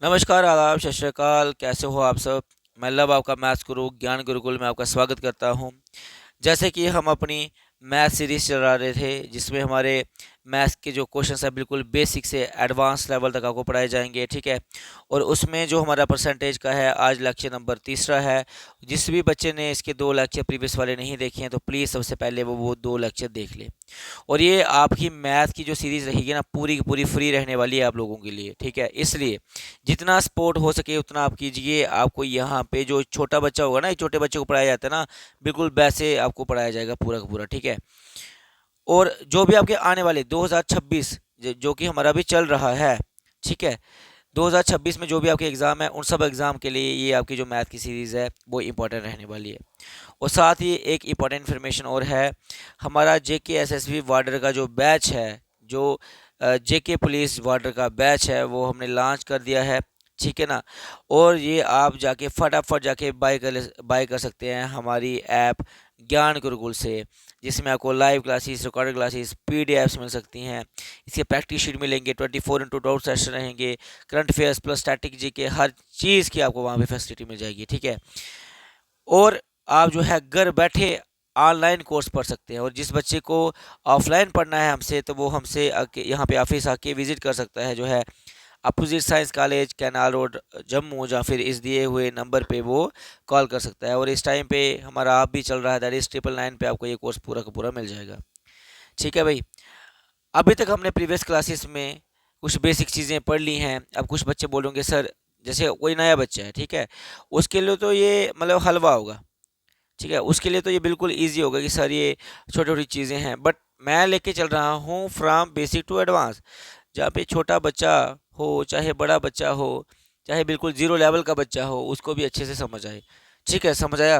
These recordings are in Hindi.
नमस्कार, आदाब, सत श्री अकाल। कैसे हो आप सब? मैं लव आपका मैथ्स गुरु ज्ञान गुरुकुल में आपका स्वागत करता हूँ। जैसे कि हम अपनी मैथ सीरीज चला रहे थे जिसमें हमारे मैथ्स के जो क्वेश्चंस हैं बिल्कुल बेसिक से एडवांस लेवल तक आपको पढ़ाए जाएंगे, ठीक है। और उसमें जो हमारा परसेंटेज का है, आज लेक्चर नंबर तीसरा है। जिस भी बच्चे ने इसके दो लेक्चर प्रीवियस वाले नहीं देखे हैं तो प्लीज़ सबसे पहले वो दो लेक्चर देख ले। और ये आपकी मैथ की जो सीरीज़ रहेगी ना, पूरी की पूरी फ्री रहने वाली है आप लोगों के लिए, ठीक है। इसलिए जितना सपोर्ट हो सके उतना आप कीजिए। आपको यहाँ पे जो छोटा बच्चा होगा ना, ये छोटे बच्चे को पढ़ाया जाता है ना, बिल्कुल वैसे आपको पढ़ाया जाएगा पूरा का पूरा, ठीक है। और जो भी आपके आने वाले 2026 जो कि हमारा भी चल रहा है, ठीक है, 2026 में जो भी आपके एग्ज़ाम है उन सब एग्ज़ाम के लिए ये आपकी जो मैथ की सीरीज़ है वो इम्पोर्टेंट रहने वाली है। और साथ ही एक इम्पॉर्टेंट इन्फॉर्मेशन और है, हमारा जेके एसएसबी वार्डर का जो बैच है, जो जेके पुलिस वार्डर का बैच है, वो हमने लॉन्च कर दिया है, ठीक है ना। और ये आप जाके फटाफट जाके बाय कर सकते हैं हमारी ऐप ज्ञान गुरुकुल से, जिसमें आपको live classes, recorded classes, PDFs मिल सकती हैं। इसके प्रैक्टिस शीट मिलेंगे, 24 इंटू डाउट सेशन रहेंगे, current affairs plus static GK, हर चीज़ की आपको वहाँ पे फैसिलिटी मिल जाएगी, ठीक है। और आप जो है घर बैठे ऑनलाइन कोर्स पढ़ सकते हैं। और जिस बच्चे को ऑफलाइन पढ़ना है हमसे, तो वो हमसे यहाँ पे ऑफिस आके विजिट कर सकता है, जो है opposite signs college, canal road, Jammu, या फिर इस दिए हुए नंबर पे वो कॉल कर सकता है। और इस टाइम पे हमारा आप भी चल रहा है, दैट इज़ 999 पे आपको ये कोर्स पूरा का पूरा मिल जाएगा, ठीक है भाई। अभी तक हमने प्रीवियस क्लासेस में कुछ बेसिक चीज़ें पढ़ ली हैं। अब कुछ बच्चे बोलेंगे सर, जैसे कोई नया बच्चा है, ठीक है, उसके लिए तो ये मतलब हलवा होगा, ठीक है, उसके लिए तो ये बिल्कुल ईजी होगा कि सर ये छोटी छोटी चीज़ें हैं। बट मैं लेके चल रहा हूँ फ्रॉम बेसिक टू एडवांस, जहाँ पे छोटा बच्चा हो चाहे बड़ा बच्चा हो, चाहे बिल्कुल जीरो लेवल का बच्चा हो, उसको भी अच्छे से समझ आए, ठीक है, समझ आया।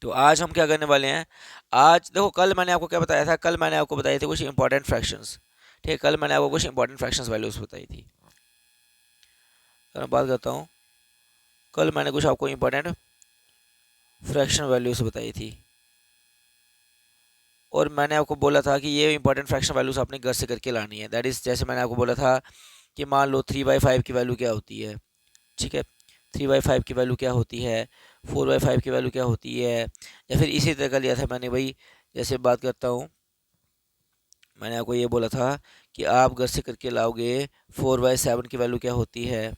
तो आज हम क्या करने वाले हैं, आज देखो, कल मैंने आपको क्या बताया था, कल मैंने आपको बताए थे कुछ इंपॉर्टेंट फ्रैक्शंस, ठीक है, कल मैंने आपको कुछ इंपॉर्टेंट फ्रैक्शंस वैल्यूज बताई थी। तो मैं बात करता हूँ, कल मैंने कुछ आपको इंपॉर्टेंट फ्रैक्शन वैल्यूज बताई थी। और मैंने आपको बोला था कि ये इंपॉर्टेंट फ्रैक्शन वैल्यूज आपने घर से करके लानी है। दैट इज़, जैसे मैंने आपको बोला था कि मान लो 3/5 की वैल्यू क्या होती है, ठीक है, 3/5 की वैल्यू क्या होती है, 4/5 की वैल्यू क्या होती है। या फिर इसी तरह का लिया था मैंने भाई, जैसे बात करता हूँ, मैंने आपको ये बोला था कि आप घर से करके लाओगे 4/7 की वैल्यू क्या होती है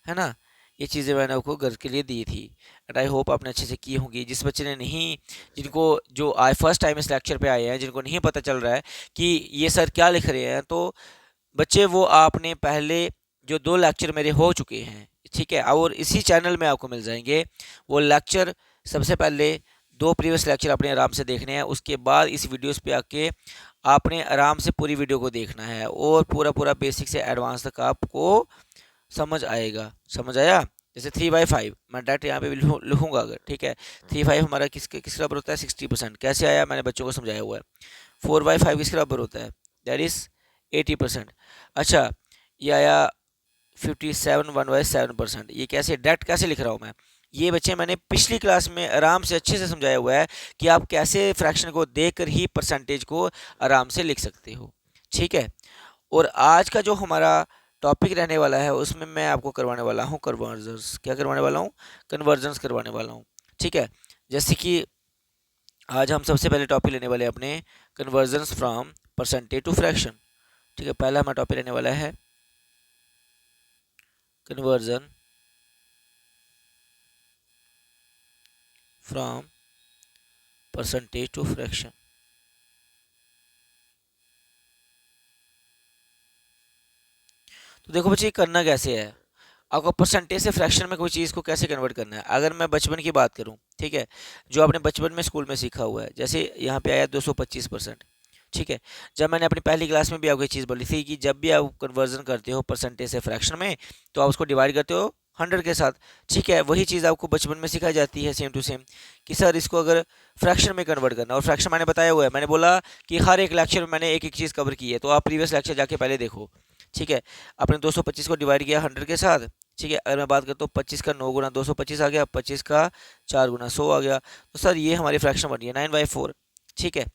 ना। ये चीज़ें मैंने आपको घर के लिए दी थी, एंड आई होप आपने अच्छे से की होंगी। जिस बच्चे ने नहीं, जिनको जो आए फर्स्ट टाइम इस लेक्चर पे आए हैं, जिनको नहीं पता चल रहा है कि ये सर क्या लिख रहे हैं, तो बच्चे वो आपने पहले जो दो लेक्चर मेरे हो चुके हैं, ठीक है, और इसी चैनल में आपको मिल जाएंगे वो लेक्चर। सबसे पहले दो प्रीवियस लेक्चर अपने आराम से देखने हैं, उसके बाद इस वीडियोस पे आके आपने आराम से पूरी वीडियो को देखना है, और पूरा पूरा बेसिक से एडवांस तक आपको समझ आएगा। समझ आया? जैसे 3/5 मैं डायरेक्ट यहाँ पे भी लिखूंगा अगर, ठीक है, 3/5 हमारा किस बराबर होता है, 60%। कैसे आया, मैंने बच्चों को समझाया हुआ है। 4/5 किसके बराबर होता है, दैट इज 80%। अच्छा, ये आया 57 1/7%। ये कैसे डायरेक्ट कैसे लिख रहा हूँ मैं, ये बच्चे मैंने पिछली क्लास में आराम से अच्छे से समझाया हुआ है कि आप कैसे फ्रैक्शन को देखकर ही परसेंटेज को आराम से लिख सकते हो, ठीक है। और आज का जो हमारा टॉपिक रहने वाला है उसमें मैं आपको करवाने वाला हूँ कन्वर्जन्स। क्या करवाने वाला हूँ? कन्वर्जन्स करवाने वाला हूँ, ठीक है। जैसे कि आज हम सबसे पहले टॉपिक लेने वाले हैं अपने conversions from percentage to fraction, ठीक है। पहला हमारा टॉपिक रहने वाला है conversion from percentage to fraction. तो देखो बच्चे, ये करना कैसे है, आपको परसेंटेज से फ्रैक्शन में कोई चीज़ को कैसे कन्वर्ट करना है। अगर मैं बचपन की बात करूं, ठीक है, जो आपने बचपन में स्कूल में सीखा हुआ है, जैसे यहाँ पे आया 225%, ठीक है। जब मैंने अपनी पहली क्लास में भी आपको एक चीज़ बोली थी कि जब भी आप कन्वर्जन करते हो परसेंटेज से फ्रैक्शन में, तो आप उसको डिवाइड करते हो 100 के साथ, ठीक है। वही चीज़ आपको बचपन में सिखाई जाती है सेम टू सेम, कि सर इसको अगर फ्रैक्शन में कन्वर्ट करना। और फ्रैक्शन मैंने बताया हुआ है, मैंने बोला कि हर एक लेक्चर में मैंने एक एक चीज़ कवर की है, तो आप प्रीवियस लेक्चर जाके पहले देखो, ठीक है। आपने 225 को डिवाइड किया 100 के साथ, ठीक है। अगर मैं बात करता हूँ 25 का 9 गुना 225 आ गया, 25 का 4 गुना 100 आ गया, तो सर ये हमारी फ्रैक्शन बनी है 9/4, ठीक है,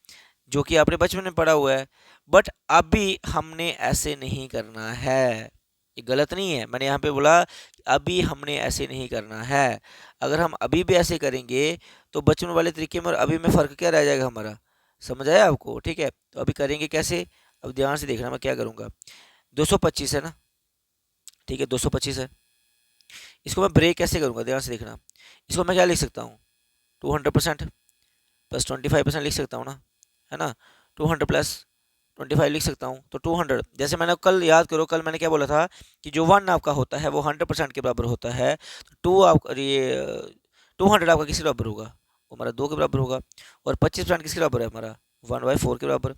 जो कि आपने बचपन में पढ़ा हुआ है। बट अभी हमने ऐसे नहीं करना है, ये गलत नहीं है। मैंने यहाँ पे बोला अभी हमने ऐसे नहीं करना है। अगर हम अभी भी ऐसे करेंगे तो बचपन वाले तरीके में और अभी में फ़र्क क्या रह जाएगा हमारा। समझ आया आपको? ठीक है, तो अभी करेंगे कैसे, अब ध्यान से देखना मैं क्या करूँगा। 225 है ना, ठीक है 225 है। इसको मैं ब्रेक कैसे करूँगा, ध्यान से देखना। इसको मैं क्या लिख सकता हूँ, 200% प्लस 25% लिख सकता हूँ ना, है ना। 200 प्लस 25 लिख सकता हूँ। तो 200, जैसे मैंने कल, याद करो कल मैंने क्या बोला था कि जो 1 आपका होता है वो 100% के बराबर होता है। तो 2 आप ये 200 आपका किसके बराबर होगा, वो हमारा 2 के बराबर होगा। और 25% किसके बराबर है हमारा, 1/4 के बराबर।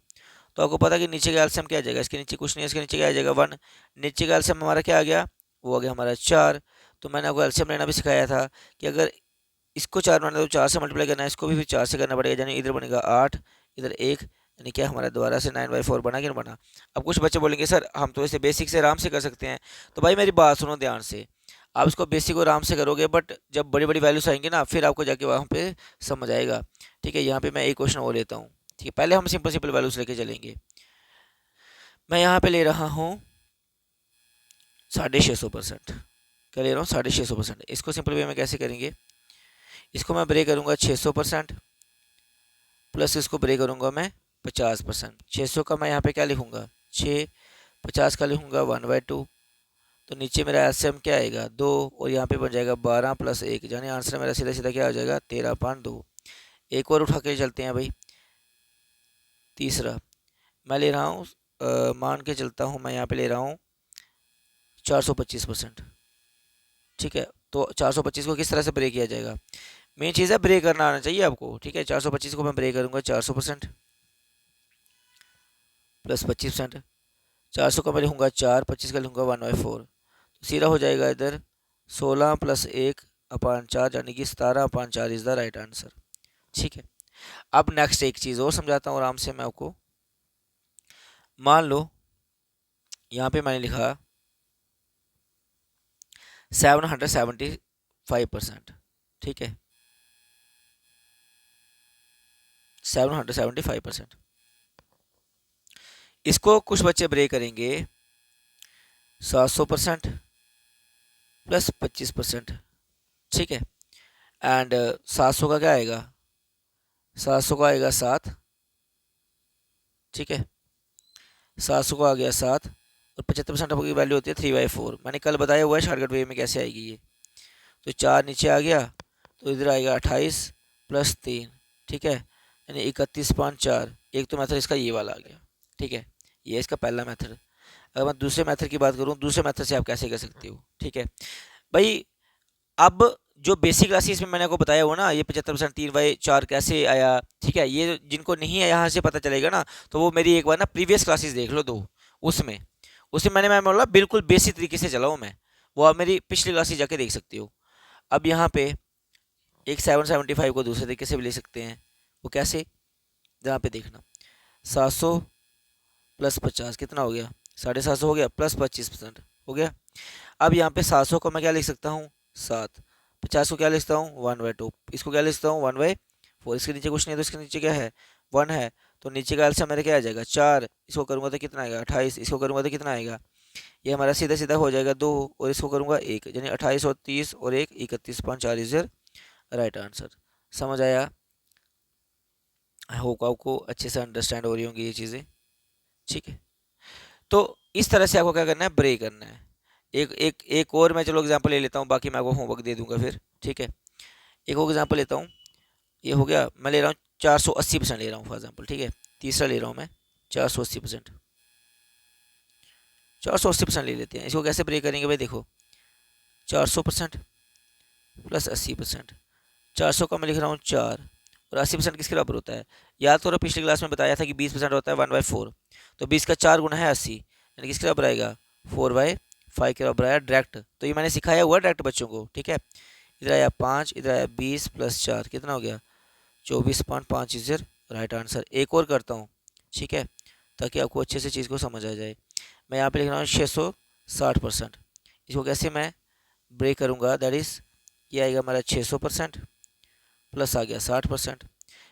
तो आपको पता है कि नीचे का एलसीएम क्या आ जाएगा, इसके नीचे कुछ नहीं है, इसके नीचे क्या आ जाएगा 1। नीचे का एलसीएम हमारा क्या आ गया, वो आ गया हमारा 4। तो मैंने आपको एलसीएम लेना भी सिखाया था कि अगर इसको 4 बनाना है तो 4 से मल्टीप्लाई करना है, इसको भी फिर 4 से करना पड़ेगा, यानी इधर बनेगा 8, इधर 1, यानी क्या हमारा दोबारा से 9/4 बना कि नहीं बना। अब कुछ बच्चे बोलेंगे सर हम तो इसे बेसिक से आराम से कर सकते हैं। तो भाई मेरी बात सुनो ध्यान से, आप इसको बेसिक और आराम से करोगे, बट जब बड़ी बड़ी वैल्यूज आएंगी ना फिर आपको जाके वहाँ पे समझ आएगा। ठीक है, यहाँ पे मैं एक क्वेश्चन और लेता हूँ। ठीक है, पहले हम सिंपल सिंपल वैल्यूज लेके चलेंगे। मैं यहाँ पे ले रहा हूँ 650%। क्या ले रहा हूँ, 650%। इसको सिंपल वे में कैसे करेंगे, इसको मैं ब्रेक करूँगा 600% प्लस इसको ब्रेक करूँगा मैं 50%। 600 का मैं यहाँ पे क्या लिखूँगा 6, 50 का लिखूँगा 1/2। तो नीचे मेरा एलसीएम क्या आएगा 2, और यहाँ पे बन जाएगा 12 प्लस 1, यानी आंसर मेरा सीधा सीधा क्या हो जाएगा 13/2। एक और उठा के चलते हैं भाई, तीसरा मैं ले रहा हूँ मान के चलता हूँ, मैं यहाँ पे ले रहा हूँ 425%। ठीक है, तो 425 को किस तरह से ब्रेक किया जाएगा, मेन चीज़ है ब्रेक करना आना चाहिए आपको। ठीक है, 425 को मैं ब्रेक करूँगा 400% प्लस 25%। 400 का मैं लिखूँगा 4, 25 का लिखूँगा 1/4। तो सीधा हो जाएगा इधर 16 प्लस 1/4, यानी कि 17/4 इज़ द राइट आंसर। ठीक है, अब नेक्स्ट एक चीज़ और समझाता हूँ आराम से मैं आपको। मान लो यहाँ पे मैंने लिखा 775%। ठीक है, 775%। इसको कुछ बच्चे ब्रेक करेंगे 700% प्लस 25%। ठीक है, एंड 700 का क्या आएगा, 700 का आएगा 7। ठीक है, 700 का आ गया 7, और 75% की वैल्यू होती है 3/4। मैंने कल बताया हुआ है शॉर्टकट वे में कैसे आएगी ये। तो 4 नीचे आ गया, तो इधर आएगा 28 प्लस 3। ठीक है, यानी 31/4। एक तो मेथड इसका ये वाला आ गया। ठीक है, ये इसका पहला मेथड। अगर मैं दूसरे मेथड की बात करूँ, दूसरे मेथड से आप कैसे कर सकते हो। ठीक है भाई, अब जो बेसिक क्लासेस में मैंने आपको बताया हुआ ना, ये 75% 3/4 कैसे आया। ठीक है, ये जिनको नहीं है यहाँ से पता चलेगा ना, तो वो मेरी एक बार ना प्रीवियस क्लासेस देख लो दो, उसमें उसमें मैं बोला बिल्कुल बेसिक तरीके से चला हूँ मैं, वो आप मेरी पिछली क्लासेस जाके देख सकते हो। अब यहाँ पे एक 775 को दूसरे तरीके से भी ले सकते हैं, वो कैसे, जहाँ पे देखना 700 प्लस 50 कितना हो गया, 750 हो गया, प्लस 25% हो गया। अब यहाँ पे 700 को मैं क्या लिख सकता हूँ 7, 50 को क्या लिखता हूँ 1/2, इसको क्या लिखता हूँ 1/4। इसके नीचे कुछ नहीं है, तो इसके नीचे क्या है 1 है, तो नीचे का एलसीएम मेरा क्या आ जाएगा 4। इसको करूँगा तो कितना आएगा 28, इसको करूँगा तो कितना आएगा, ये हमारा सीधा सीधा हो जाएगा 2, और इसको करूँगा 1, यानी 28 और 30 और 1 31/4 इज राइट आंसर। समझ आया, आई होप आपको अच्छे से अंडरस्टैंड हो रही होंगी ये चीज़ें। ठीक है, तो इस तरह से आपको क्या करना है, ब्रेक करना है। एक एक एक और मैं चलो एग्जांपल ले लेता हूँ, बाकी मैं आपको होमवर्क दे दूंगा फिर। ठीक है, एक और एग्जांपल लेता हूँ। ये हो गया, मैं ले रहा हूँ 480% ले रहा हूँ फॉर एग्जांपल। ठीक है, तीसरा ले रहा हूँ मैं 480%। 480% ले लेते हैं, इसको कैसे ब्रेक करेंगे भाई, देखो 400% प्लस 80%। 400 का मैं लिख रहा हूँ 4, और 80% किसके बराबर होता है, याद करो पिछली क्लास में बताया था कि 20% होता है 1/4। तो 20 का 4 गुना है 80, यानी किसके बराबर आएगा 4/5 के बराबर आया डायरेक्ट। तो ये मैंने सिखाया हुआ डायरेक्ट बच्चों को। ठीक है, इधर आया 5, इधर आया 20 प्लस 4 कितना हो गया 24/5 इज राइट आंसर। एक और करता हूँ, ठीक है, ताकि आपको अच्छे से चीज़ को समझ आ जाए। मैं यहाँ पे लिख रहा हूँ 660%। इसको कैसे मैं ब्रेक करूँगा, दैट इज़ ये आएगा हमारा 600% प्लस आ गया 60%।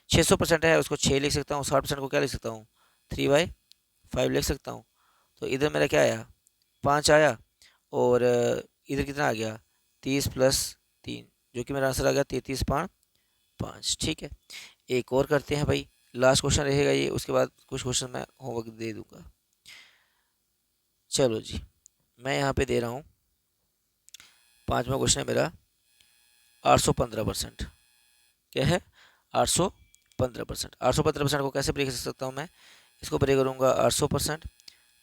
600% है उसको 6 लिख सकता हूँ, 60% को क्या लिख सकता हूँ 3/5 लिख सकता हूँ। तो इधर मेरा क्या आया 5 आया, और इधर कितना आ गया 30 प्लस 3, जो कि मेरा आंसर आ गया 33.5। ठीक है, एक और करते हैं भाई, लास्ट क्वेश्चन रहेगा ये, उसके बाद कुछ क्वेश्चन मैं होमवर्क दे दूंगा। चलो जी, मैं यहाँ पे दे रहा हूँ, पांचवा क्वेश्चन है मेरा 815%। क्या है 815%। 815% को कैसे ब्रेक कर सकता हूँ मैं, इसको ब्रेक करूँगा 800%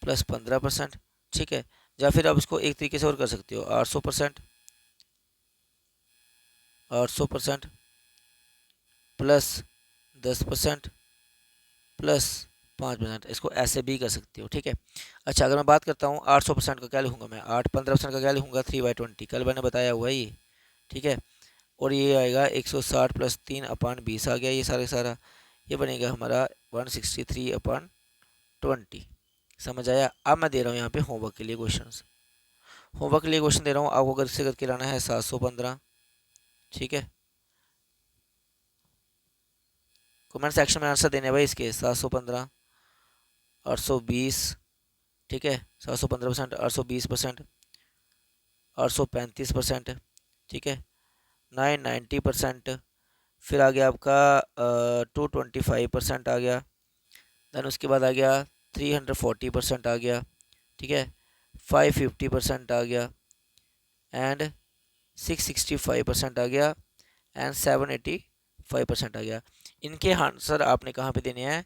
प्लस 15%। ठीक है, या फिर आप इसको एक तरीके से और कर सकते हो, 800% 800% प्लस 10% प्लस 5%, इसको ऐसे भी कर सकते हो। ठीक है, अच्छा अगर मैं बात करता हूँ 800% का क्या लिखूंगा मैं, 8 15% का क्या लिखूंगा 3/20, कल मैंने बताया हुआ है ये। ठीक है, और ये आएगा 160 प्लस 3/20 आ गया, ये सारा सारा ये बनेगा हमारा 163/20। समझ आया। अब मैं दे रहा हूँ यहाँ पे होमवर्क के लिए क्वेश्चन, होमवर्क के लिए क्वेश्चन दे रहा हूँ आपको, घर से करके लाना है 715। ठीक है, कमेंट सेक्शन में आंसर देने भाई इसके, 715 820। ठीक है, 715%, 820%, 835%। ठीक है, 990%, फिर आ गया आपका 225% आ गया, देन उसके बाद आ गया 340% आ गया। ठीक है, 550% आ गया, एंड 665% आ गया, एंड 785% आ गया। इनके आंसर आपने कहाँ पे देने हैं,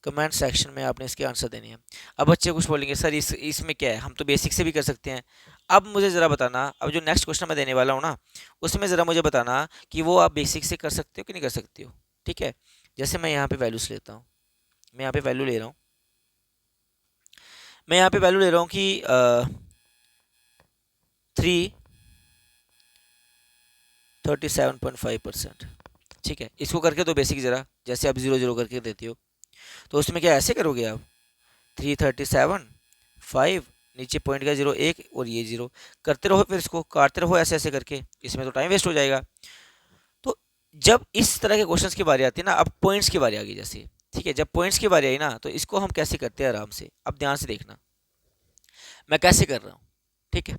कमेंट सेक्शन में आपने इसके आंसर देने हैं। अब बच्चे कुछ बोलेंगे सर इसमें क्या है, हम तो बेसिक से भी कर सकते हैं। अब मुझे ज़रा बताना, अब जो नेक्स्ट क्वेश्चन मैं देने वाला हूँ ना, उसमें ज़रा मुझे बताना कि वो आप बेसिक से कर सकते हो कि नहीं कर सकते हो। ठीक है, जैसे मैं यहाँ पे वैल्यूज लेता हूँ, मैं यहाँ पे वैल्यू ले रहा हूँ, मैं यहाँ पे वैल्यू ले रहा हूँ कि 337.5%। ठीक है, इसको करके दो बेसिक ज़रा, जैसे आप 0 0 करके देते हो, तो उसमें क्या ऐसे करोगे आप, 337.5, नीचे पॉइंट का 0 1 और ये 0 करते रहो, फिर इसको काटते रहो ऐसे ऐसे करके, इसमें तो टाइम वेस्ट हो जाएगा। तो जब इस तरह के क्वेश्चंस की बारी आती है ना, अब पॉइंट्स की बारी आ गई जैसे, ठीक है, जब पॉइंट्स की बारी आई ना, तो इसको हम कैसे करते हैं आराम से, अब ध्यान से देखना मैं कैसे कर रहा हूँ। ठीक है,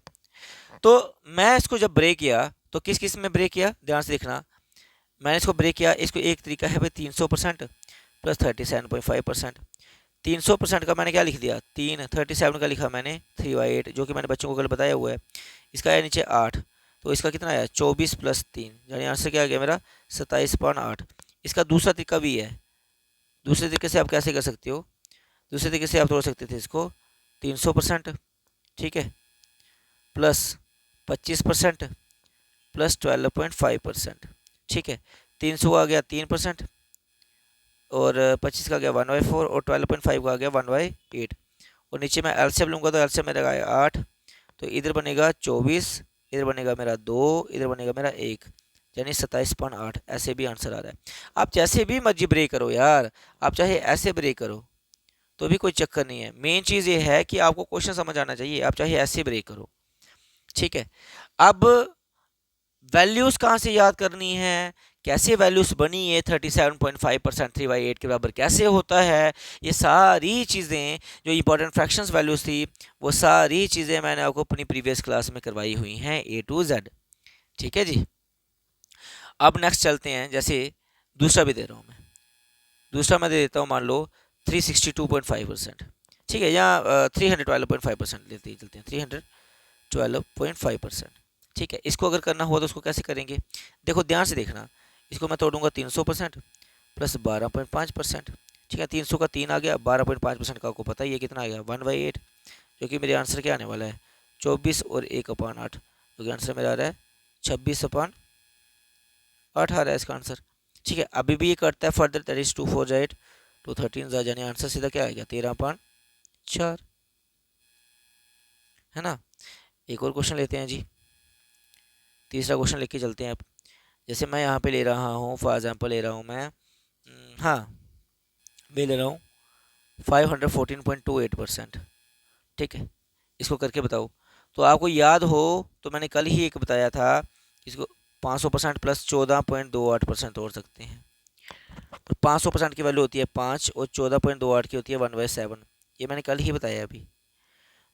तो मैं इसको जब ब्रेक किया तो किस किस में ब्रेक किया, ध्यान से देखना, मैंने इसको ब्रेक किया, इसको एक तरीका है भाई 300% प्लस 37.5%। 300% का मैंने क्या लिख दिया 3, 37 का लिखा मैंने 3/8, जो कि मैंने बच्चों को कल बताया हुआ है। इसका आया नीचे 8, तो इसका कितना आया 24 प्लस 3, यानी आंसर क्या आ गया मेरा 27.8। इसका दूसरा तरीका भी है, दूसरे तरीके से आप कैसे कर सकते हो, दूसरे तरीके से आप तोड़ सकते थे इसको 300%, ठीक है, प्लस 25% प्लस 12.5%। ठीक है, 300 का आ गया 3%, और 25 का आ गया 1/4, और 12.5 का आ गया 1/8, और नीचे मैं एलसीएम लूँगा तो एलसीएम मेरा आएगा 8, तो इधर बनेगा 24, इधर बनेगा मेरा 2, इधर बनेगा मेरा 1, यानी 27.8। ऐसे भी आंसर आ रहा है। आप जैसे भी मर्जी ब्रेक करो यार, आप चाहे ऐसे ब्रेक करो तो भी कोई चक्कर नहीं है, मेन चीज़ ये है कि आपको क्वेश्चन समझ आना चाहिए, आप चाहे ऐसे ब्रेक करो। ठीक है, अब वैल्यूज कहाँ से याद करनी है, कैसे वैल्यूज बनी है 37.5%, 3/8 के बराबर कैसे होता है, ये सारी चीज़ें जो इंपॉर्टेंट फ्रैक्शंस वैल्यूज थी, वो सारी चीज़ें मैंने आपको अपनी प्रीवियस क्लास में करवाई हुई हैं A to Z। ठीक है जी, अब नेक्स्ट चलते हैं, जैसे दूसरा भी दे रहा हूँ मैं, दूसरा मैं दे देता हूँ, मान लो 362.5%। ठीक है, यहाँ 312.5% लेते ही चलते हैं, 312.5%। ठीक है, इसको अगर करना हुआ तो उसको कैसे करेंगे, देखो ध्यान से देखना, इसको मैं तोड़ूंगा 300% प्लस 12.5%। ठीक है, 300 का 3 आ गया, 12.5% का आपको पता ही है कितना आ गया 1/8, जो कि मेरे आंसर क्या आने वाला है 24 और 1/8, जो कि आंसर मेरा आ रहा है 26/8 आ रहा है इसका आंसर। ठीक है, अभी भी ये करता है फर्दर, दैट इज 2 4 8 2 13, यानी आंसर सीधा क्या आएगा 13.4, है ना। एक और क्वेश्चन लेते हैं जी, तीसरा क्वेश्चन लेके चलते हैं। अब जैसे मैं यहाँ पे ले रहा हूँ, फॉर एग्जांपल ले रहा हूँ मैं, हाँ मैं ले रहा हूँ 514.28%। ठीक है, इसको करके बताओ, तो आपको याद हो तो मैंने कल ही एक बताया था, इसको 500% प्लस 14.28% तोड़ सकते हैं। तो 500% की वैल्यू होती है 5, और 14.28 की होती है 1/7, ये मैंने कल ही बताया अभी।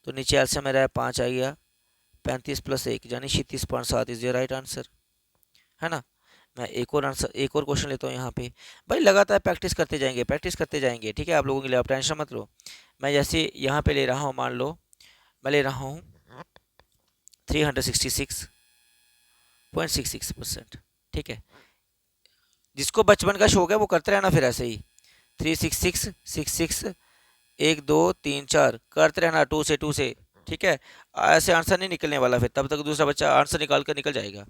तो नीचे एलसीएम मेरा है 5 आ गया, 35 + 1 यानी 36.7 इज योर राइट आंसर, है ना। मैं एक और क्वेश्चन लेता हूँ यहाँ पे। भाई लगातार प्रैक्टिस करते जाएंगे, प्रैक्टिस करते जाएंगे, ठीक है। आप लोगों के लिए आप टेंशन मत लो। मैं जैसे यहाँ पे ले रहा हूँ, मान लो मैं ले रहा हूँ 366.66%, ठीक है। जिसको बचपन का शौक है वो करते रहना फिर ऐसे ही 366 66 1 2 3 4 करते रहना, टू से, ठीक है। ऐसे आंसर नहीं निकलने वाला, फिर तब तक दूसरा बच्चा आंसर निकाल कर निकल जाएगा,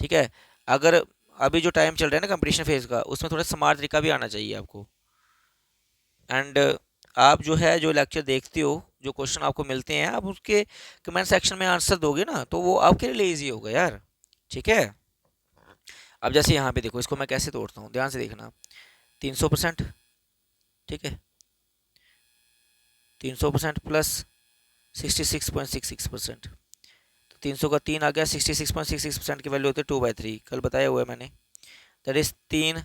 ठीक है। अगर अभी जो टाइम चल रहा है ना कंपटीशन फेज का, उसमें थोड़ा स्मार्ट तरीका भी आना चाहिए आपको। एंड आप जो है जो लेक्चर देखते हो, जो क्वेश्चन आपको मिलते हैं, आप उसके कमेंट सेक्शन में आंसर दोगे ना, तो वो आपके लिए ईजी होगा यार, ठीक है। अब जैसे यहाँ पे देखो, इसको मैं कैसे तोड़ता हूँ, ध्यान से देखना। 300%, ठीक है, 300% प्लस 66.66%, तो 300 का 3 आ गया, 66.66% की वैल्यू होती है 2/3, कल बताया हुआ है मैंने। दैट इज 3,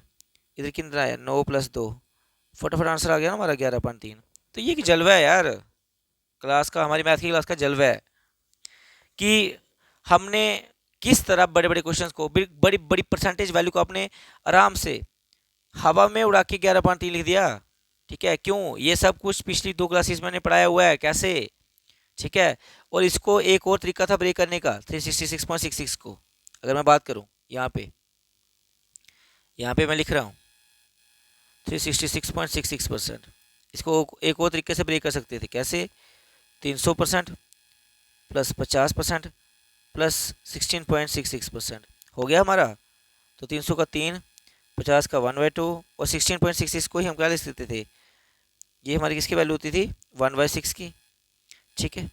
इधर कितना आया 9 + 2, फटाफट आंसर आ गया ना हमारा 11.3। तो ये कि जलवा है यार क्लास का, हमारी मैथ की क्लास का जलवा है कि हमने किस तरह बड़े बड़े क्वेश्चंस को, बड़ी बड़ी परसेंटेज वैल्यू को अपने आराम से हवा में उड़ा के 11.3 लिख दिया, ठीक है। क्यों? ये सब कुछ पिछली 2 क्लासेस में मैंने पढ़ाया हुआ है कैसे, ठीक है। और इसको एक और तरीका था ब्रेक करने का 366.66 को। अगर मैं बात करूं यहाँ पे मैं लिख रहा हूँ 366.66%, इसको एक और तरीके से ब्रेक कर सकते थे, कैसे? 300% प्लस 50% प्लस 16.66% हो गया हमारा। तो 300 का 3, 50 का 1/2 और 16.66 को ही हम क्या लिख सकते थे, ये हमारी किसकी वैल्यू होती थी 1/6 की, ठीक है।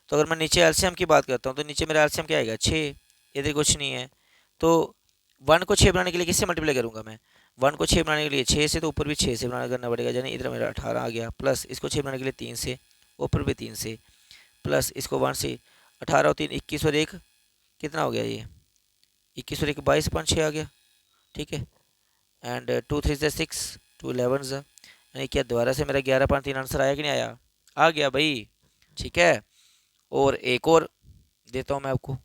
तो अगर मैं नीचे एलसीएम की बात करता हूँ, तो नीचे मेरा एलसीएम क्या आएगा 6, इधर कुछ नहीं है। तो 1 को 6 बनाने के लिए किससे मल्टीप्लाई करूँगा मैं, 1 को 6 बनाने के लिए 6 से, तो ऊपर भी 6 से बनाना करना पड़ेगा, यानी इधर मेरा 18 आ गया, प्लस इसको 6 बनाने के लिए 3 से, ऊपर भी 3 से, प्लस इसको 1 से, 18 और 3 21 और 1 कितना हो गया, ये 21 और 1 22, 5 6 आ गया, ठीक है। एंड 2 3 से 6, 2 11 यानी क्या दोबारा से मेरा 11.3 आंसर आया कि नहीं आया, आ गया भाई, ठीक है। और एक और देता हूँ मैं आपको,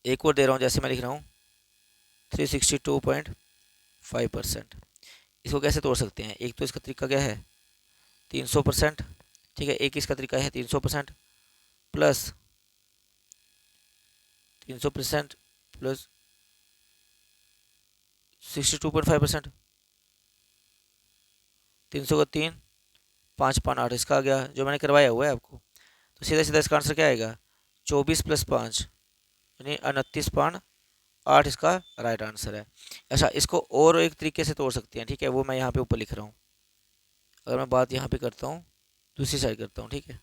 एक और दे रहा हूँ, जैसे मैं लिख रहा हूँ 362.5%। इसको कैसे तोड़ सकते हैं, एक तो इसका तरीका क्या है 300%, ठीक है। एक इसका तरीका है 300% प्लस 300% प्लस 62.5%, 300 का 3, 5.8 इसका आ गया, जो मैंने करवाया हुआ है आपको। तो सीधा सीधा इसका आंसर क्या आएगा 24 + 5 यानी 29.8 इसका राइट आंसर है। अच्छा, इसको और एक तरीके से तोड़ सकते हैं, ठीक है, वो मैं यहाँ पे ऊपर लिख रहा हूँ। अगर मैं बात यहाँ पे करता हूँ, दूसरी साइड करता हूँ, ठीक है।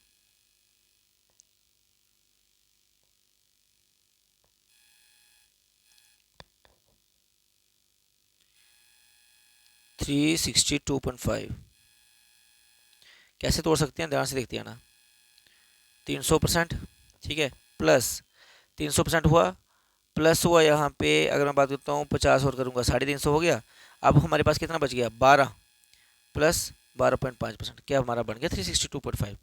362.5 कैसे तोड़ सकते हैं, ध्यान से देखते हैं ना। 300%, ठीक है, प्लस 300% हुआ, प्लस हुआ यहाँ पे, अगर मैं बात करता हूँ 50 और करूँगा 350 हो गया। अब हमारे पास कितना बच गया 12 प्लस 12.5%, क्या हमारा बन गया 362.5।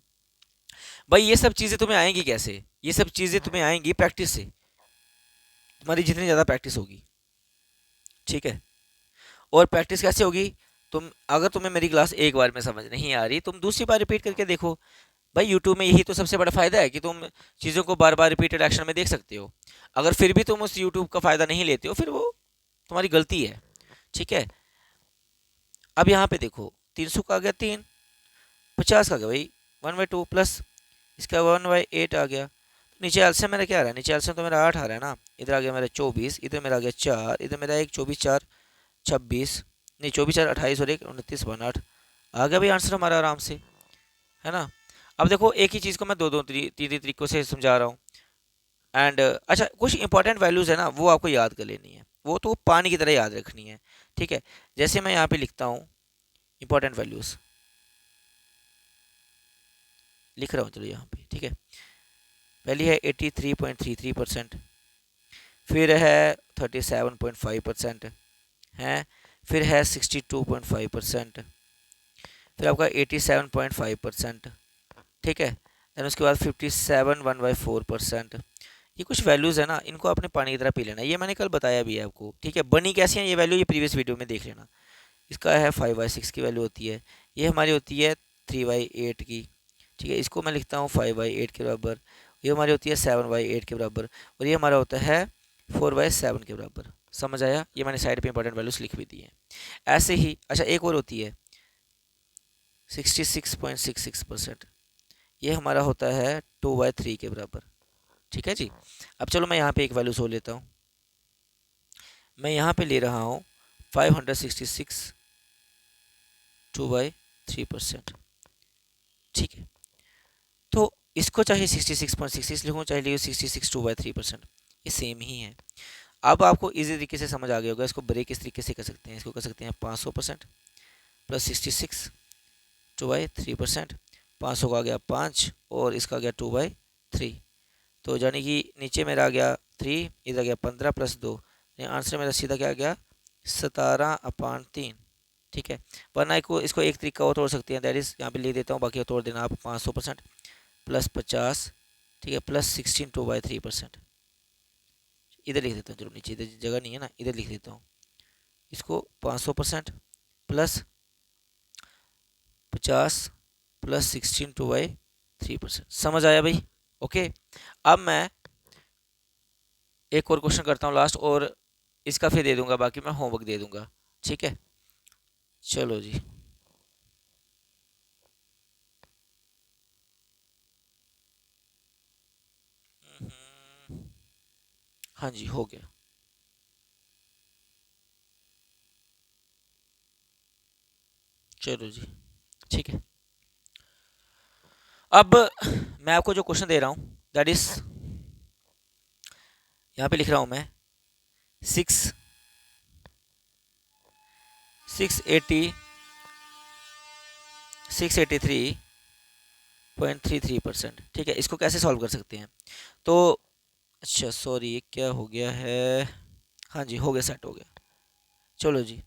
भाई ये सब चीज़ें तुम्हें आएंगी कैसे, ये सब चीज़ें तुम्हें आएंगी प्रैक्टिस से, तुम्हारी जितनी ज़्यादा प्रैक्टिस होगी, ठीक है। और प्रैक्टिस कैसे होगी, अगर तुम्हें मेरी क्लास एक बार में समझ नहीं आ रही, तुम दूसरी बार रिपीट करके देखो। भाई यूट्यूब में यही तो सबसे बड़ा फ़ायदा है कि तुम चीज़ों को बार बार रिपीटेड एक्शन में देख सकते हो। अगर फिर भी तुम उस यूट्यूब का फ़ायदा नहीं लेते हो, फिर वो तुम्हारी गलती है, ठीक है। अब यहाँ पे देखो 300 का आ गया 3, 50 का आ गया भाई 1/2 प्लस इसका 1/8 आ गया। नीचे एलसीएम मेरा क्या आ रहा है, नीचे एलसीएम तो मेरा 8 आ रहा है ना। इधर आ गया मेरा 24, इधर मेरा आ गया 4, इधर मेरा 1 24 4 26, नहीं 24 4 28 और 1 29.8 आ गया भाई आंसर हमारा आराम से, है ना। अब देखो एक ही चीज़ को मैं तीन तरीकों से समझा रहा हूँ। एंड अच्छा, कुछ इंपॉर्टेंट वैल्यूज़ है ना, वो आपको याद कर लेनी है, वो तो पानी की तरह याद रखनी है, ठीक है। जैसे मैं यहाँ पे लिखता हूँ इंपॉर्टेंट वैल्यूज़ लिख रहा हूँ, चलो यहाँ पे, ठीक है। पहली है 83.33%, फिर है 37.5% है, फिर है 62.5%, फिर आपका 87.5%, ठीक है। देन उसके बाद 57 1/4%। ये कुछ वैल्यूज़ है ना, इनको आपने पानी की तरह पी लेना। ये मैंने कल बताया भी है आपको, ठीक है। बनी कैसी है ये वैल्यू, ये प्रीवियस वीडियो में देख लेना। इसका है 5/6 की वैल्यू होती है, ये हमारी होती है 3/8 की, ठीक है। इसको मैं लिखता हूँ 5/8 के बराबर। ये हमारी होती है 7/8 के बराबर, और ये हमारा होता है 4/7 के बराबर। समझ आया? ये मैंने साइड पे इंपॉर्टेंट वैल्यूज लिख भी दी हैं। ऐसे ही अच्छा एक और होती है 66.66%, ये हमारा होता है 2/3 के बराबर, ठीक है जी। अब चलो मैं यहाँ पे एक वैल्यू सो लेता हूँ। मैं यहाँ पे ले रहा हूँ 566 2/3%, ठीक है। तो इसको चाहे 66.66 लिखूँ, चाहे लिखूँ 66 2/3%, ये सेम ही है। अब आपको इजी तरीके से समझ आ गया होगा। इसको ब्रेक इस तरीके से कर सकते हैं, इसको कर सकते हैं 500% प्लस 66 2/3%। 500 का आ गया 5 और इसका आ गया 2/3, तो यानी कि नीचे मेरा आ गया 3, इधर आ गया 15 प्लस 2, आंसर मेरा सीधा क्या आ गया 17/3, ठीक है। वरना इसको एक तरीका और तोड़ सकते हैं, दैट इज यहाँ पे लिख देता हूँ, बाकी तोड़ देना आप 500% प्लस 50, ठीक है, प्लस 16 2/3%। इधर लिख देता हूँ, चलो नीचे इधर जगह नहीं है ना, इधर लिख देता हूँ इसको 500% प्लस 50 प्लस 16 2/3%। समझ आया भाई? ओके। अब मैं एक और क्वेश्चन करता हूँ लास्ट, और इसका फिर दे दूंगा, बाकी मैं होमवर्क दे दूंगा, ठीक है। चलो जी। हाँ जी, हो गया। चलो जी, ठीक है। अब मैं आपको जो क्वेश्चन दे रहा हूँ दैट इज, यहाँ पे लिख रहा हूँ मैं 683.33%, ठीक है। इसको कैसे सॉल्व कर सकते हैं? तो अच्छा सॉरी, ये क्या हो गया है? हाँ जी, हो गया, सेट हो गया। चलो जी,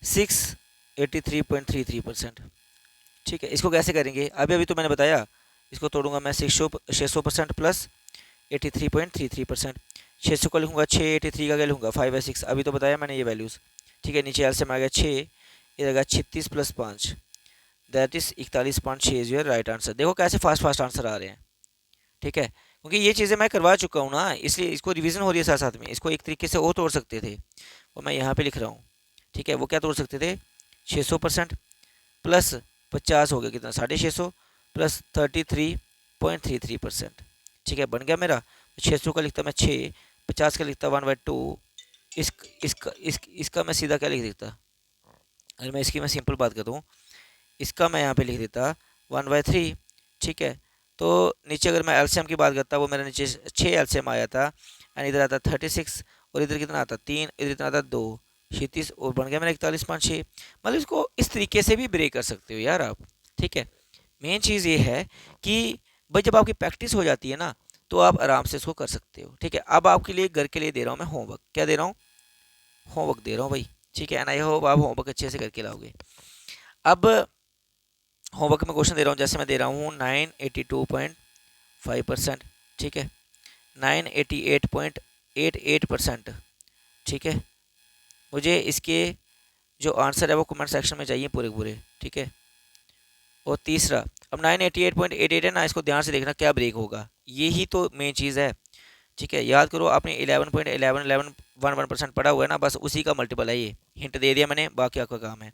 683.33%, ठीक है। इसको कैसे करेंगे? अभी अभी तो मैंने बताया, इसको तोड़ूंगा मैं 600% प्लस 83.33%। 600 का लिखूंगा 6, 83 का क्या लिखूंगा 5/6, अभी तो बताया मैंने ये वैल्यूज़, ठीक है। नीचे एलसीएम आ गया 6, इधर आ गया 36 plus 5, that is 41.6 is your right answer. देखो कैसे फास्ट फास्ट आंसर आ रहे हैं, ठीक है। क्योंकि ये चीज़ें मैं करवा चुका हूँ ना, इसलिए इसको रिवीजन हो रही है साथ साथ में। इसको एक तरीके से वो तोड़ सकते थे, वो मैं यहाँ पे लिख रहा हूँ, ठीक है। वो क्या तोड़ सकते थे? 600% प्लस 50 हो गया कितना 650 प्लस 33.33%, ठीक है। बन गया मेरा 600 का लिखता मैं 6, 50 का लिखता 1/2। इसका मैं सीधा क्या लिख देता? अगर मैं इसकी मैं सिंपल बात करूँ, इसका मैं यहाँ पे लिख देता 1/3, ठीक है। तो नीचे अगर मैं एलसीएम की बात करता, वो मेरा नीचे 6 एलसीएम आया था, एंड इधर आता 36, और इधर कितना आता 3, इधर कितना आता 2, 36, और बन गया मेरा 41.6। मतलब इसको इस तरीके से भी ब्रेक कर सकते हो यार आप, ठीक है। मेन चीज़ ये है कि भाई जब आपकी प्रैक्टिस हो जाती है ना, तो आप आराम से इसको कर सकते हो, ठीक है। अब आपके लिए घर के लिए दे रहा हूँ मैं होमवर्क। क्या दे रहा हूँ? होमवर्क दे रहा हूँ भाई, ठीक है। एंड आई होप आप होमवर्क अच्छे से करके लाओगे। अब होमवर्क में क्वेश्चन दे रहा हूँ, जैसे मैं दे रहा हूँ 982.5%, ठीक है, 988.88%, ठीक है। मुझे इसके जो आंसर है वो कमेंट सेक्शन में चाहिए पूरे पूरे, ठीक है। और तीसरा, अब 988.88 है ना, इसको ध्यान से देखना क्या ब्रेक होगा, यही तो मेन चीज़ है, ठीक है। याद करो, आपने 11.1111% पढ़ा हुआ है ना, बस उसी का मल्टीपल है ये। हिंट दे दिया मैंने, बाकी आपका काम है,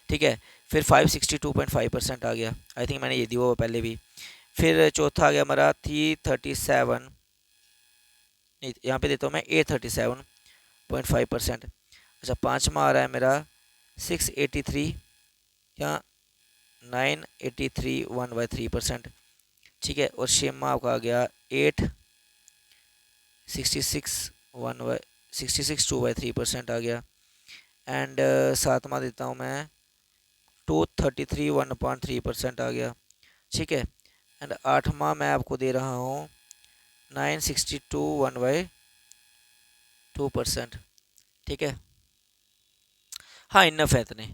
ठीक है। फिर 562.5% आ गया, आई थिंक मैंने ये दिया हुआ पहले भी। फिर चौथा आ गया हमारा 337, नहीं यहाँ पे देता हूँ मैं 837.5%। अच्छा, पाँचवा आ रहा है मेरा 683 या 983 1/3%, ठीक है। और छेमा आपका आ गया 866 2/3% आ गया। एंड सातवां देता हूँ मैं 233 1/3% आ गया, ठीक है। एंड आठवां मैं आपको दे रहा हूँ 962 1/2%, ठीक है। हाँ, इनफ है इतने,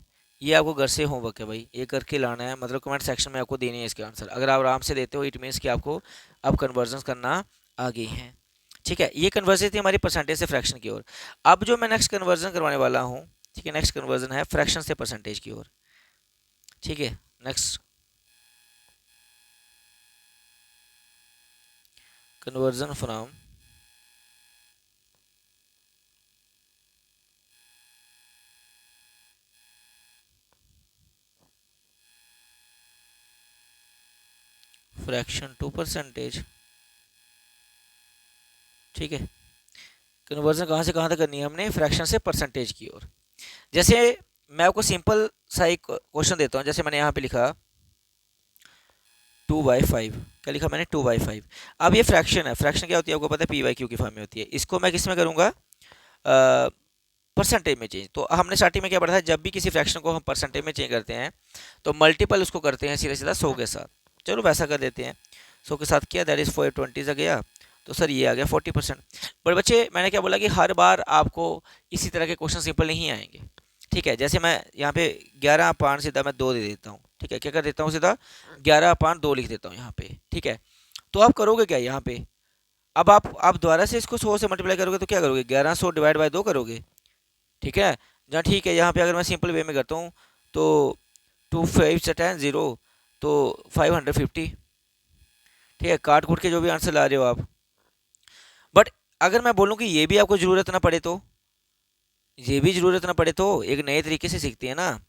ये आपको घर से होमवर्क है भाई, ये करके लाना है, मतलब कमेंट सेक्शन में आपको देनी है इसके आंसर। अगर आप आराम से देते हो इट मीन्स कि आपको अब कन्वर्जन करना आ गई हैं। ठीक है, ये कन्वर्जन थी हमारी परसेंटेज से फ्रैक्शन की ओर। अब जो मैं नेक्स्ट कन्वर्जन करवाने वाला हूँ, ठीक है, नेक्स्ट कन्वर्जन है फ्रैक्शन से परसेंटेज की ओर। ठीक है, next conversion from fraction to percentage. ठीक है, कन्वर्जन कहाँ से कहाँ तक करनी है हमने, फ्रैक्शन से परसेंटेज की ओर। जैसे मैं आपको सिंपल सा एक क्वेश्चन देता हूँ, जैसे मैंने यहाँ पे लिखा 2/5। क्या लिखा मैंने, 2/5। अब ये फ्रैक्शन है, फ्रैक्शन क्या होती है आपको पता है, p/q की फॉर्म में होती है। इसको मैं किस में करूँगा, परसेंटेज में चेंज। तो हमने स्टार्टिंग में क्या पढ़ा था, जब भी किसी फ्रैक्शन को हम परसेंटेज में चेंज करते हैं तो मल्टीपल उसको करते हैं सीधा सीधा 100 के साथ। चलो वैसा कर देते हैं, 100 के साथ किया, दैट इज़ 420 आ गया, तो सर ये आ गया 40%। बट बच्चे मैंने क्या बोला कि हर बार आपको इसी तरह के क्वेश्चन सिंपल नहीं आएंगे। ठीक है, जैसे मैं यहाँ पे 11/, सीधा मैं 2 दे देता हूँ। ठीक है, क्या कर देता हूँ, सीधा 11/2 लिख देता हूँ यहाँ पे। ठीक है, तो आप करोगे क्या यहाँ पे, अब आप दोबारा से इसको 100 से मल्टीप्लाई करोगे तो क्या करोगे, 1100 डिवाइड बाई 2 करोगे। ठीक है, जहाँ ठीक है, यहाँ पे अगर मैं सिंपल वे में करता हूँ तो 2 5 10 0, तो 550। ठीक है, काट कूट के जो भी आंसर ला रहे हो आप। बट अगर मैं बोलूँ कि ये भी आपको ज़रूरत ना पड़े तो, ये भी ज़रूरत ना पड़े तो एक नए तरीके से सीखते हैं ना,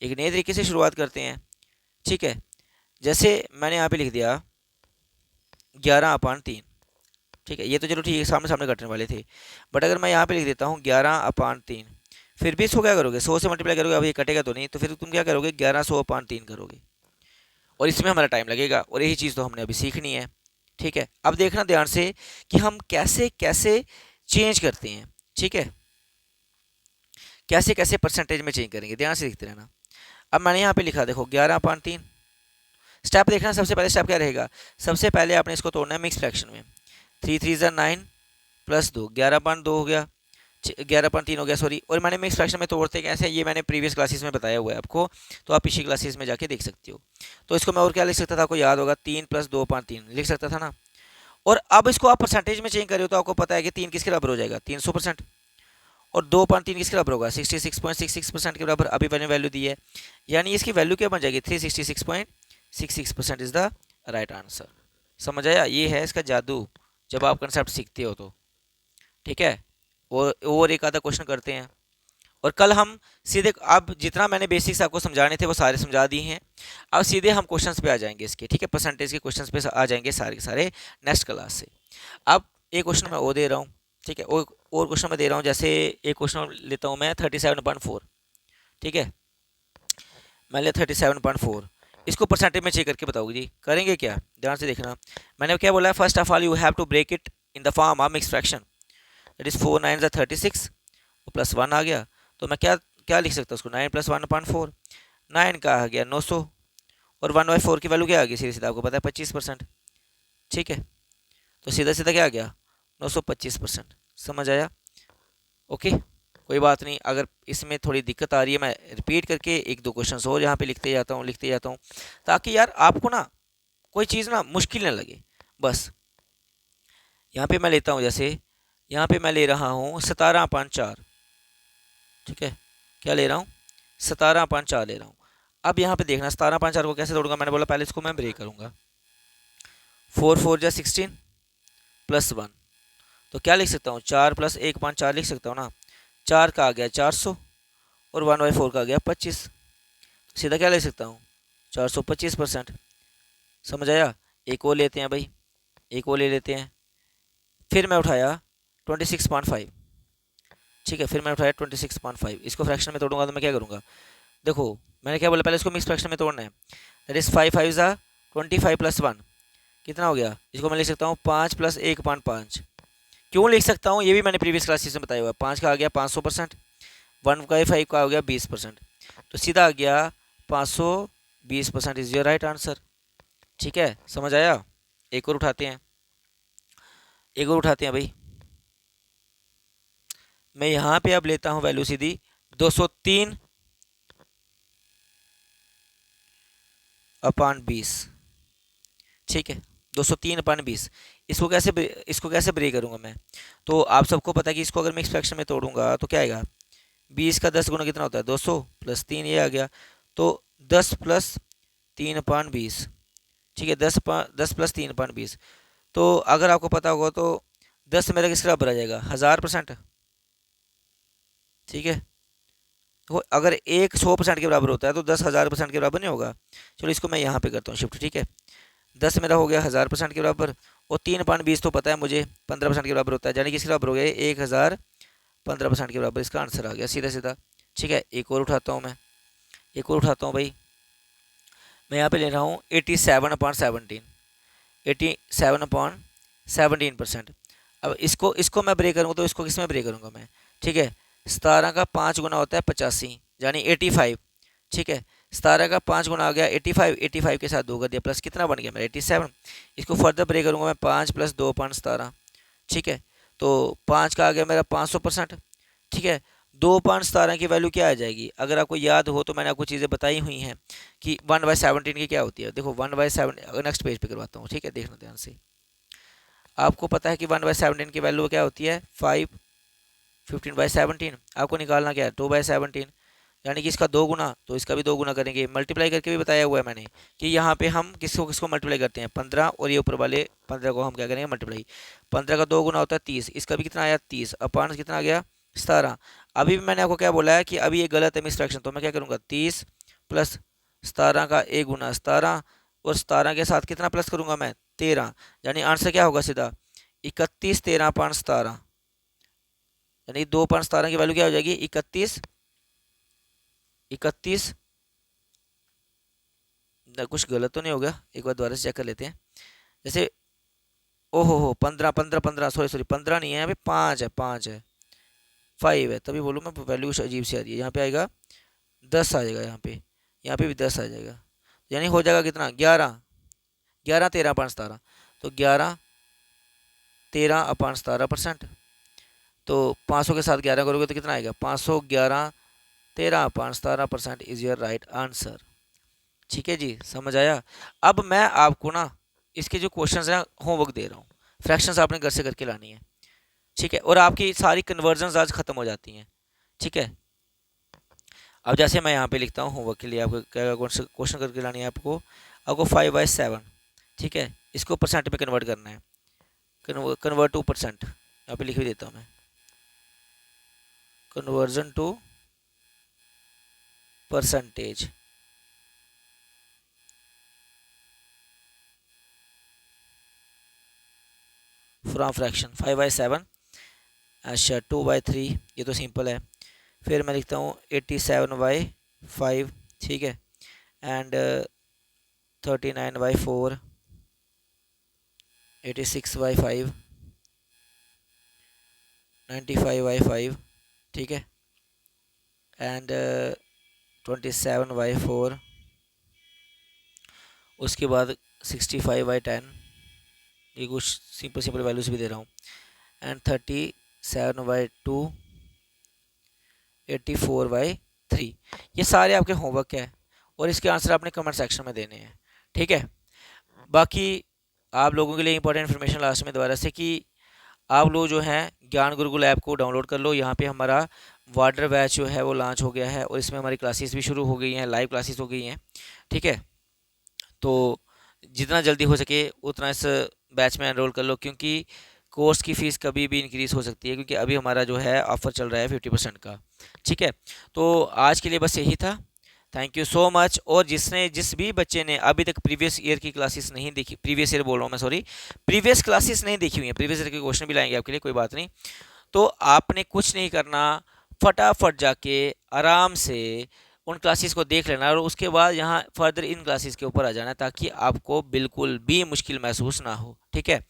एक नए तरीके से शुरुआत करते हैं। ठीक है, जैसे मैंने यहाँ पे लिख दिया 11/3। ठीक है, ये तो चलो ठीक है, सामने सामने कटने वाले थे। बट अगर मैं यहाँ पे लिख देता हूँ 11/3, फिर भी इसको क्या करोगे, 100 से मल्टीप्लाई करोगे, अब ये कटेगा तो नहीं, तो फिर तुम क्या करोगे, 1100/3 करोगे। और इसमें हमारा टाइम लगेगा, और यही चीज़ तो हमने अभी सीखनी है। ठीक है, अब देखना ध्यान से कि हम कैसे कैसे चेंज करते हैं। ठीक है, कैसे कैसे परसेंटेज में चेंज करेंगे, ध्यान से देखते रहना। अब मैंने यहाँ पे लिखा देखो 11/3। स्टेप देखना, सबसे पहले स्टेप क्या रहेगा, सबसे पहले आपने इसको तोड़ना है मिक्स फ्रैक्शन में। 3 3 9 प्लस 2, 11/2 हो गया, 11/3 हो गया सॉरी। और मैंने मिक्स फ्रैक्शन में तोड़ते कैसे, ये मैंने प्रीवियस क्लासेस में बताया हुआ है आपको, तो आप पिछली क्लासेस में जाके देख सकते हो। तो इसको मैं और क्या लिख सकता था, आपको याद होगा, 3 + 2/3 लिख सकता था ना। और अब इसको आप परसेंटेज में चेंज करो तो आपको पता है कि 3 किसके बराबर हो जाएगा, 300%। और 2/3 किसके बराबर होगा, 66.66% के बराबर अभी मैंने वैल्यू दी है। यानी इसकी वैल्यू क्या बन जाएगी, 366.66% इज द राइट आंसर। समझ आया, ये है इसका जादू जब आप कंसेप्ट सीखते हो तो। ठीक है, और एक आधा क्वेश्चन करते हैं, और कल हम सीधे, अब जितना मैंने बेसिक्स आपको समझाने थे वो सारे समझा दिए हैं। अब सीधे हम क्वेश्चंस पे आ जाएंगे इसके। ठीक है, परसेंटेज के क्वेश्चंस पे आ जाएंगे सारे के सारे नेक्स्ट क्लास से। अब एक क्वेश्चन मैं वो दे रहा हूँ। ठीक है, और क्वेश्चन मैं दे रहा हूँ, जैसे एक क्वेश्चन लेता हूँ मैं 37.4। ठीक है, मैं ले 37.4, इसको परसेंटेज में चेक करके बताओगे जी, करेंगे क्या, ध्यान से देखना। मैंने क्या बोला है, first of all you have to break it in the form of mix fraction, that is 4 9 36 plus 1 आ गया। तो मैं क्या क्या लिख सकता हूँ उसको, 9 + 1/4, 9 का आ गया 900, और 1/4 की वैल्यू क्या आ गई, सीधे सीधा आपको पता है 25%। ठीक है, तो सीधा सीधा क्या आ गया, 925%। समझ आया, ओके, कोई बात नहीं। अगर इसमें थोड़ी दिक्कत आ रही है, मैं रिपीट करके एक दो क्वेश्चन और यहाँ पे लिखते जाता हूँ, ताकि यार आपको ना कोई चीज़ ना मुश्किल ना लगे। बस यहाँ पे मैं लेता हूँ, जैसे यहाँ पे मैं ले रहा हूँ 17/4। ठीक है, क्या ले रहा हूँ, 17/4 ले रहा हूँ। अब यहाँ पे देखना 17/4 को कैसे तोड़ूंगा, मैंने बोला पहले इसको मैं ब्रेक करूंगा। 4 4 जा 16 प्लस 1, तो क्या लिख सकता हूँ, 4 + 1/4 लिख सकता हूँ ना। 4 का आ गया 400, और 1/4 का आ गया 25, सीधा क्या ले सकता हूँ, 425%। समझ आया, एक और लेते हैं भाई, एक और ले लेते हैं। फिर मैं उठाया 26.5। ठीक है, फिर मैं उठाया 26.5, इसको फ्रैक्शन में तोड़ूंगा तो मैं क्या करूँगा, देखो मैंने क्या बोला, पहले इसको मिक्स फ्रैक्शन में तोड़ना है। दैट इज 5 5 जा 25 प्लस 1 कितना हो गया, इसको मैं लिख सकता हूँ 5 + 1/5। क्यों लिख सकता हूँ, ये भी मैंने प्रीवियस क्लासेस में बताया हुआ है। 5 का आ गया 500%, 1/5 का हो गया 20%, तो सीधा आ गया 520% इज योर राइट आंसर। ठीक है, समझ आया, एक और उठाते हैं, एक और उठाते हैं भाई। मैं यहाँ पे अब लेता हूँ वैल्यू सीधी 203 अपान 20, ठीक है, 203/20। इसको कैसे ब्रेक करूँगा मैं? तो आप सबको पता है कि इसको अगर मैं इस फ्रैक्शन में तोड़ूंगा तो क्या आएगा, 20 का 10 गुना कितना होता है, 200 प्लस 3 ये आ गया, तो 10 प्लस 3/20, ठीक है, 10 प्लस 3/20। तो अगर आपको पता होगा तो 10 मेरा किस बराबर आ जाएगा, 1000%, ठीक है। तो अगर एक 100% के बराबर होता है तो 10,000% के बराबर नहीं होगा। चलो इसको मैं यहाँ पे करता हूँ शिफ्ट, ठीक है, 10 मेरा हो गया 1000% के बराबर, और 3/20 तो पता है मुझे 15% के बराबर होता है, यानी कि इसके बराबर हो गया 1015% के बराबर, इसका आंसर आ गया सीधा सीधा। ठीक है, एक और उठाता हूँ मैं, एक और उठाता हूँ भाई, मैं यहाँ पे ले रहा हूँ 87/17, 87/17%। अब इसको इसको मैं ब्रेक करूँगा तो इसको किस में ब्रेक करूँगा मैं, ठीक है, 17 का 5 गुना होता है 85, यानी 85, ठीक है, 17 का 5 गुना आ गया 85, 85 के साथ 2 कर दिया, प्लस कितना बन गया मेरा 87। इसको फर्दर ब्रेक करूँगा मैं, 5 + 2/17, ठीक है, तो 5 का आ गया मेरा 500%, ठीक है। 2/17 की वैल्यू क्या आ जाएगी, अगर आपको याद हो तो मैंने आपको चीज़ें बताई हुई हैं कि 1/17 की क्या होती है। देखो 1/17, नेक्स्ट पेज पे करवाता हूँ, ठीक है, देखना ध्यान से। आपको पता है कि 1/17 की वैल्यू क्या होती है, 5, 15/17। आपको निकालना क्या है, 2/17, यानी कि इसका 2 गुना तो इसका भी 2 गुना करेंगे, मल्टीप्लाई करके भी बताया हुआ है मैंने कि यहाँ पे हम किसको किसको मल्टीप्लाई करते हैं, 15 और ये ऊपर वाले 15 को हम क्या करेंगे, मल्टीप्लाई। 15 का 2 गुना होता है 30, इसका भी कितना आया 30, अपान कितना आ गया 17। अभी भी मैंने आपको क्या बोला है कि अभी ये गलत है मिस फ्रैक्शन, तो मैं क्या करूँगा, 30 + 17 का 1 गुना 17, और 17 के साथ कितना प्लस करूँगा मैं, 13, यानी आंसर क्या होगा सीधा 31, 13/17, यानी 2/17 की वैल्यू क्या हो जाएगी, 31, 31। कुछ गलत तो नहीं हो गया, एक बार दोबारा से चेक कर लेते हैं। जैसे ओहो हो 15, 15, 15, सॉरी सॉरी 15 नहीं है, यहाँ पे 5 है, 5 है, 5 है, तभी बोलूँ मैं वैल्यू अजीब सी आ रही है। यहाँ पे आएगा 10 आ जाएगा, यहाँ पे भी 10 आ जाएगा, यानी हो जाएगा कितना 11, 11 13/17, तो 11 13/17%। तो 500 के साथ 11 करोगे तो कितना आएगा, 511 13/17% इज योर राइट आंसर। ठीक है जी, समझ आया। अब मैं आपको ना इसके जो क्वेश्चंस हैं होमवर्क दे रहा हूँ, फ्रैक्शंस आपने घर से करके लानी है, ठीक है, और आपकी सारी कन्वर्जन्स आज खत्म हो जाती हैं, ठीक है। अब जैसे मैं यहाँ पे लिखता हूँ होमवर्क के लिए, आपको क्या क्वेश्चन करके लानी है, आपको आपको 5/7, ठीक है, इसको परसेंट में कन्वर्ट करना है, कन्वर्ट टू परसेंट, यहाँ पे लिख भी देता हूँ मैं, conversion to percentage. From fraction 5/7, अच्छा 2/3, ये तो सिंपल है। फिर मैं लिखता हूँ 87/5, ठीक है, एंड 39/4, 86/5, 95/5, ठीक है, एंड 27/4, उसके बाद 65/10, ये कुछ सिंपल सिंपल वैल्यूज भी दे रहा हूँ, एंड 37/2, 84/3। ये सारे आपके होमवर्क है और इसके आंसर आपने कमेंट सेक्शन में देने हैं, ठीक है। बाकी आप लोगों के लिए इंपॉर्टेंट इन्फॉर्मेशन लास्ट में दोबारा से कि आप लोग जो हैं ज्ञान गुरुकुल ऐप को डाउनलोड कर लो। यहाँ पे हमारा वाटर बैच जो है वो लॉन्च हो गया है और इसमें हमारी क्लासेस भी शुरू हो गई हैं, लाइव क्लासेस हो गई हैं, ठीक है। तो जितना जल्दी हो सके उतना इस बैच में एनरोल कर लो, क्योंकि कोर्स की फ़ीस कभी भी इंक्रीज़ हो सकती है, क्योंकि अभी हमारा जो है ऑफ़र चल रहा है 50% का, ठीक है। तो आज के लिए बस यही था, थैंक यू सो मच। और जिस भी बच्चे ने अभी तक प्रीवियस ईयर की क्लासेस नहीं देखी, प्रीवियस ईयर बोल रहा हूँ मैं, सॉरी, प्रीवियस क्लासेस नहीं देखी हुई हैं, प्रीवियस ईयर के क्वेश्चन भी लाएंगे आपके लिए, कोई बात नहीं। तो आपने कुछ नहीं करना, फटाफट जाके आराम से उन क्लासेस को देख लेना और उसके बाद यहाँ फर्दर इन क्लासेस के ऊपर आ जाना, ताकि आपको बिल्कुल भी मुश्किल महसूस ना हो, ठीक है।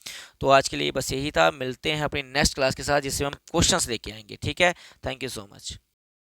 तो आज के लिए बस यही था, मिलते हैं अपनी नेक्स्ट क्लास के साथ जिससे हम क्वेश्चंस लेके आएंगे, ठीक है। Thank you so much.